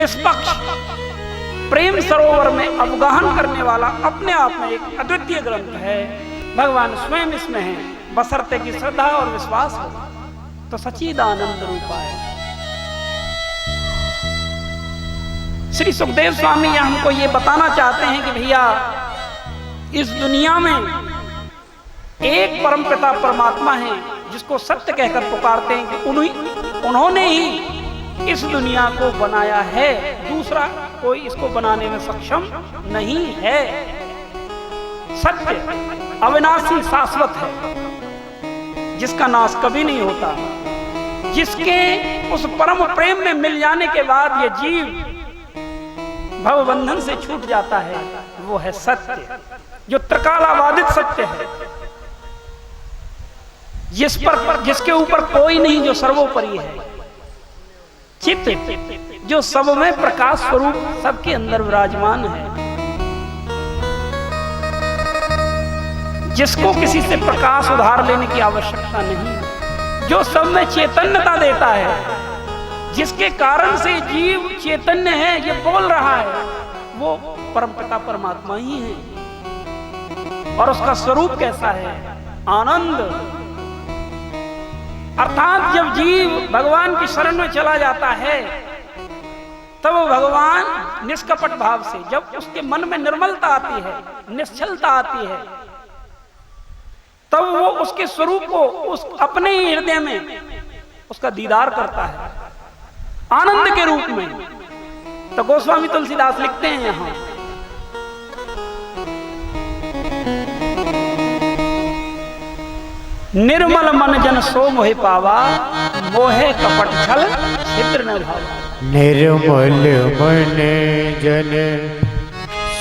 निष्पक्ष प्रेम सरोवर में अवगाहन करने वाला अपने आप में एक अद्वितीय ग्रंथ है। भगवान स्वयं इसमें है, बशर्ते की श्रद्धा और विश्वास हो तो सच्चिदानंद रूपा है। श्री सुखदेव स्वामी यह हमको ये बताना चाहते हैं कि भैया इस दुनिया में एक परमपिता परमात्मा है जिसको सत्य कहकर पुकारते हैं कि उन्होंने ही इस दुनिया को बनाया है, दूसरा कोई इसको बनाने में सक्षम नहीं है। सत्य अविनाशी शाश्वत है जिसका नाश कभी नहीं होता, जिसके उस परम प्रेम में मिल जाने के बाद ये जीव भवबंधन से छूट जाता है, वो है सत्य जो त्रिकालाबाधित सत्य है, जिसके ऊपर कोई नहीं, जो सर्वोपरि है। चित्त जो सब में प्रकाश स्वरूप सबके अंदर विराजमान है, जिसको किसी से प्रकाश उधार लेने की आवश्यकता नहीं, जो सब में चैतन्यता देता है, जिसके कारण से जीव चैतन्य है, ये बोल रहा है, वो परमपिता परमात्मा ही है। और उसका स्वरूप कैसा है? आनंद। अर्थात जब जीव भगवान की शरण में चला जाता है तब भगवान निष्कपट भाव से, जब उसके मन में निर्मलता आती है, निश्चलता आती है, तब वो उसके स्वरूप को उस अपने ही हृदय में उसका दीदार करता है आनंद के रूप में। तो गोस्वामी तुलसीदास लिखते हैं यहां, निर्मल मन जन सो मोहि पावा, मोहे कपट छल छिद्र न भावा। निर्मल मन जन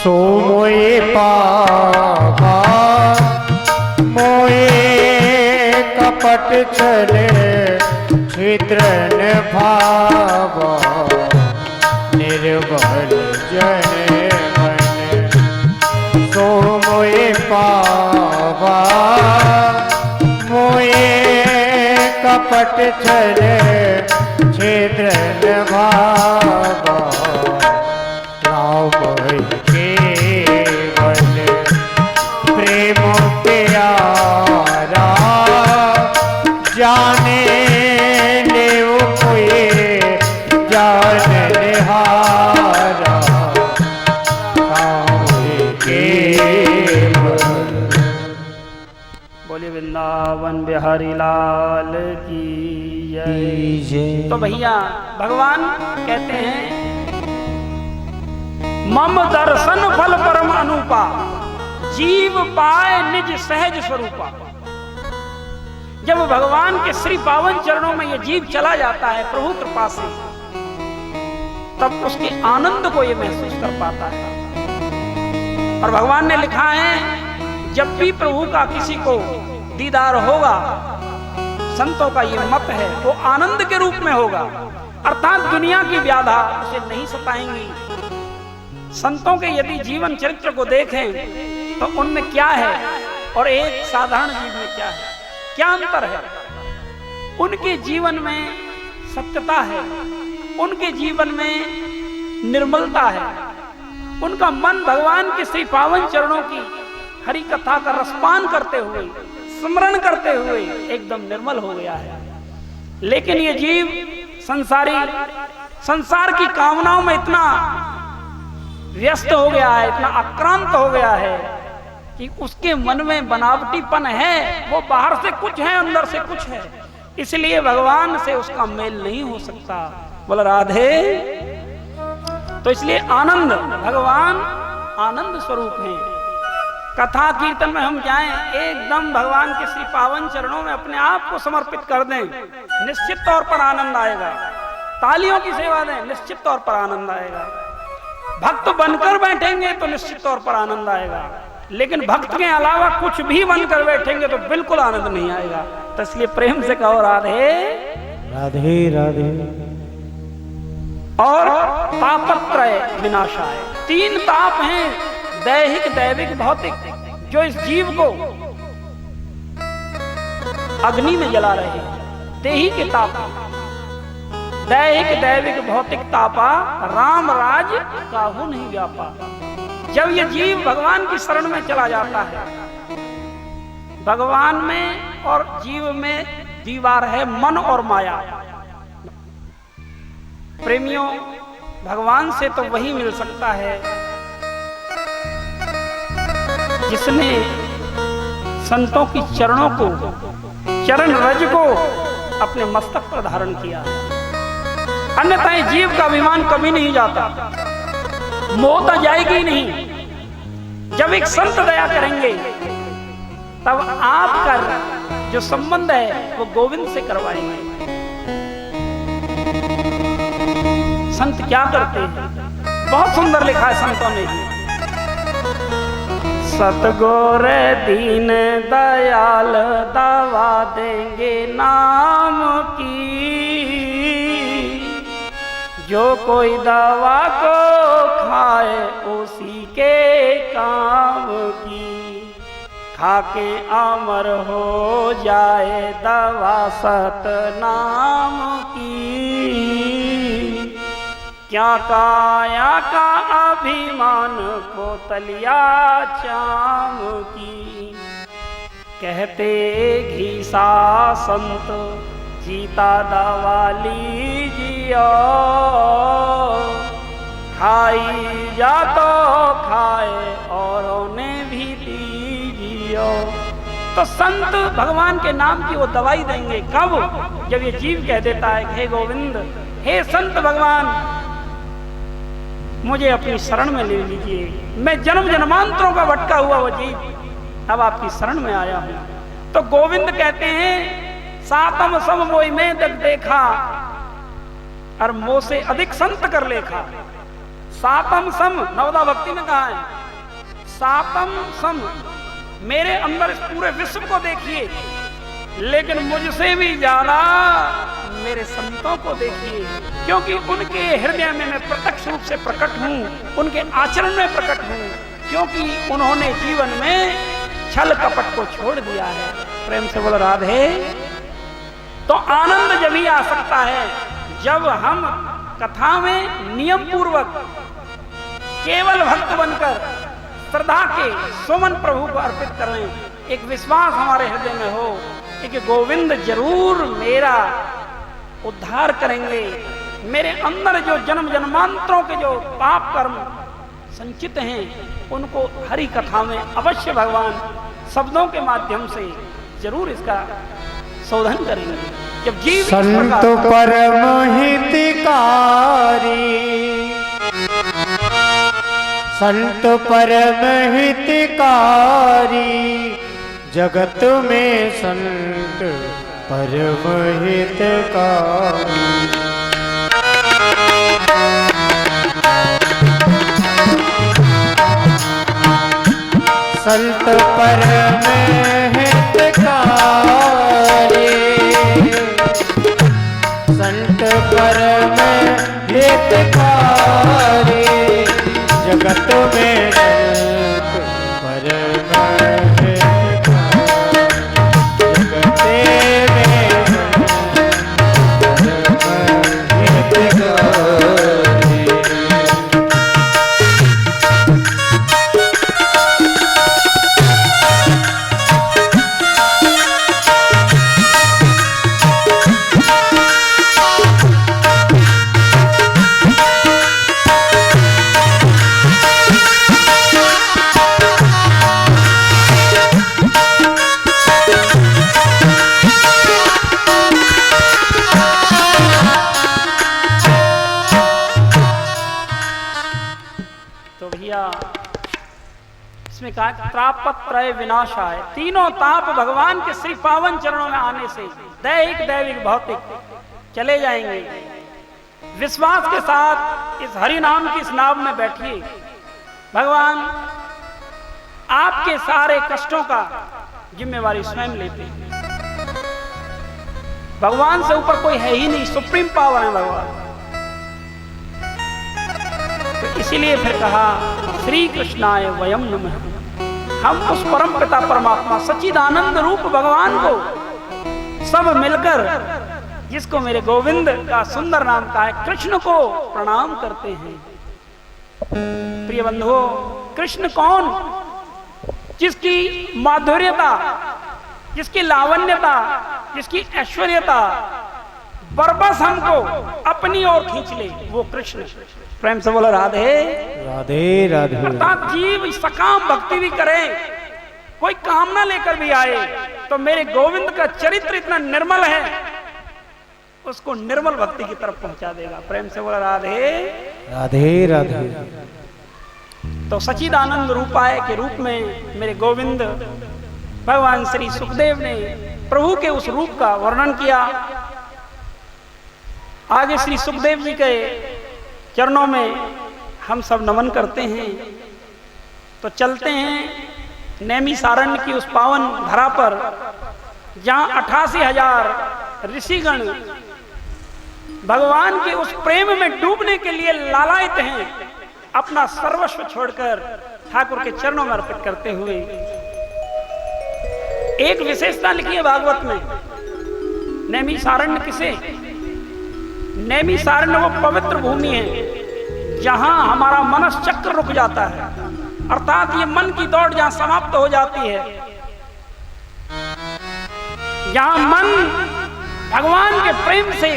सो मोहि पावा, मोहे कपट छल छिद्र न भावा। निर्मल जन मन सो मोहि पावा, कपट छल छिद्र न भावा। राम केवल प्रेम प्यारा, जाने लेव कोई जान निहारा। राम केवल। बोले वृंदावन बिहारी लाल की जय। तो भैया भगवान कहते हैं, मम दर्शन फल परम अनुपा, जीव पाए निज सहज स्वरूपा। जब भगवान के श्री पावन चरणों में ये जीव चला जाता है प्रभु कृपा से, तब उसके आनंद को ये महसूस कर पाता है। और भगवान ने लिखा है, जब भी प्रभु का किसी को दीदार होगा, संतों का ये मत है, वो आनंद के रूप में होगा। अर्थात दुनिया की व्याधा उसे नहीं सताएंगी। संतों के यदि जीवन चरित्र को देखें तो उनमें क्या है और एक साधारण जीव में क्या है, क्या अंतर है? उनके जीवन में सत्यता है, उनके जीवन में निर्मलता है, उनका मन भगवान के श्री पावन चरणों की हरि कथा का रसपान करते हुए, स्मरण करते हुए एकदम निर्मल हो गया है। लेकिन ये जीव संसार की कामनाओं में इतना व्यस्त हो गया है, इतना आक्रांत हो गया है कि उसके मन में बनावटीपन है, वो बाहर से कुछ है, अंदर से कुछ है, इसलिए भगवान से उसका मेल नहीं हो सकता। बोला राधे। तो इसलिए आनंद, भगवान आनंद स्वरूप है। कथा कीर्तन में हम जाएं, एकदम भगवान के श्री पावन चरणों में अपने आप को समर्पित कर दें, निश्चित तौर पर आनंद आएगा। तालियों की सेवा दें, निश्चित तौर पर आनंद आएगा। भक्त बनकर बैठेंगे तो निश्चित तौर पर आनंद आएगा, लेकिन भक्त के अलावा कुछ भी बनकर बैठेंगे तो बिल्कुल आनंद नहीं आएगा। तो इसलिए प्रेम से कहो राधे राधे राधे। और तापत्रय विनाशाय, 3 ताप हैं, दैहिक, दैविक, भौतिक, जो इस जीव को अग्नि में जला रहे हैं। देही के ताप, दैहिक दैविक भौतिक तापा, राम राज काहू नहीं व्यापा। जब ये जीव भगवान की शरण में चला जाता है, भगवान में और जीव में दीवार है मन और माया। प्रेमियों, भगवान से तो वही मिल सकता है जिसने संतों की चरणों को, चरण रज को अपने मस्तक पर धारण किया। अन्यथा जीव का अभिमान कभी नहीं जाता, मोहता जाएगी ही नहीं। जब एक संत दया करेंगे तब आपका जो संबंध है वो गोविंद से करवाएंगे। संत क्या करते हैं, बहुत सुंदर लिखा है संतों ने। सतगुर दीन दयाल दवा देंगे नाम की, जो कोई दवा को खाए उसी के काम की। खाके अमर हो जाए दवा सतनाम की। क्या काया का अभिमान को तलिया चाम की। कहते घीसा संत जीता दवा लीजियो, खाई जा तो खाए औरों ने भी दीजियो। तो संत भगवान के नाम की वो दवाई देंगे। कब? जब ये जीव कह देता है हे गोविंद, हे संत भगवान, मुझे अपनी शरण में ले लीजिए। मैं जन्म जन्मांतरों का भटका हुआ वो जीव अब आपकी शरण में आया हूं। तो गोविंद कहते हैं सातम सम मोई में जग देखा, और मोह से अधिक संत कर लेखा। सातम सम नवदा भक्ति में कहा है, सातम सम, मेरे अंदर इस पूरे विश्व को देखिए, लेकिन मुझसे भी ज्यादा मेरे संतों को देखिए, क्योंकि उनके हृदय में मैं प्रत्यक्ष रूप से प्रकट हूं, उनके आचरण में प्रकट हूं, क्योंकि उन्होंने जीवन में छल कपट को छोड़ दिया है। प्रेम से बोल राधे। तो आनंद जब ही आ सकता है जब हम कथा में नियम पूर्वक केवल भक्त बनकर श्रद्धा के सुमन प्रभु को अर्पित करें। एक विश्वास हमारे हृदय में हो कि गोविंद जरूर मेरा उद्धार करेंगे। मेरे अंदर जो जन्म जन्मांतरों के जो पाप कर्म संचित हैं, उनको हरि कथा में अवश्य भगवान शब्दों के माध्यम से जरूर इसका शोधन करेंगे। जब जीव संत परम हितकारी, संत परम हितकारी, जगत में संत परम हितकारी। संत परम हितकारी, संत परम हितकारी, जगत में संत परम हितकारी, जगत में संत परम हितकारी। त्रय विनाशाय, तीनों ताप भगवान के श्री पावन चरणों में आने से दैहिक दैविक भौतिक चले जाएंगे। विश्वास के साथ इस हरि नाम की इस नाव में बैठिए। भगवान आपके सारे कष्टों का जिम्मेवारी स्वयं लेते हैं। भगवान से ऊपर कोई है ही नहीं, सुप्रीम पावर है भगवान। तो इसीलिए फिर कहा श्री कृष्णाय वयम नमः। हम उस परम पिता परमात्मा सच्चिदानंद रूप भगवान को सब मिलकर जिसको मेरे गोविंद का सुंदर नाम का है, कृष्ण को प्रणाम करते हैं। प्रिय बंधुओं, कृष्ण कौन? जिसकी माधुर्यता, जिसकी लावण्यता, जिसकी ऐश्वर्यता बरबस हमको अपनी ओर खींच ले, वो कृष्ण। प्रेम से बोला राधे राधे राधे। अर्थात जीव सकाम भक्ति भी करे, कोई कामना लेकर भी आए, तो मेरे गोविंद का चरित्र इतना निर्मल है, उसको निर्मल भक्ति की तरफ पहुंचा देगा। प्रेम से बोला राधे राधे राधे। तो सच्चिदानंद रूपाय के रूप में मेरे गोविंद भगवान श्री सुखदेव ने प्रभु के उस रूप का वर्णन किया। आगे श्री सुखदेव जी के चरणों में हम सब नमन करते हैं। तो चलते हैं नैमिषारण्य की उस पावन धरा पर, जहां 88,000 ऋषिगण भगवान के उस प्रेम में डूबने के लिए लालायित हैं, अपना सर्वस्व छोड़कर ठाकुर के चरणों में अर्पित करते हुए। एक विशेषता लिखी है भागवत में, नैमिषारण्य किसे? नैमिषारण्य वो पवित्र भूमि है जहां हमारा मनस चक्र रुक जाता है, अर्थात ये मन की दौड़ जहां समाप्त हो जाती है, जहां मन भगवान के प्रेम से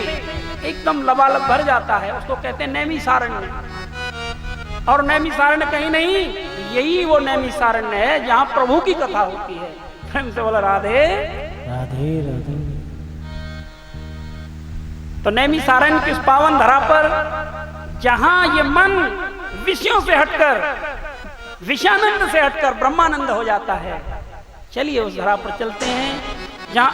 एकदम लबालब भर जाता है, उसको कहते हैं नैमिषारण्य। और नैमिषारण्य कहीं नहीं, यही वो नैमिषारण्य है जहां प्रभु की कथा होती है। प्रेम से बोला राधे राधे राधे। तो नैमिषारण्य की इस पावन धरा पर, जहां ये मन विषयों से हटकर, विषयानंद से हटकर ब्रह्मानंद हो जाता है, चलिए उस धरा पर चलते हैं जहां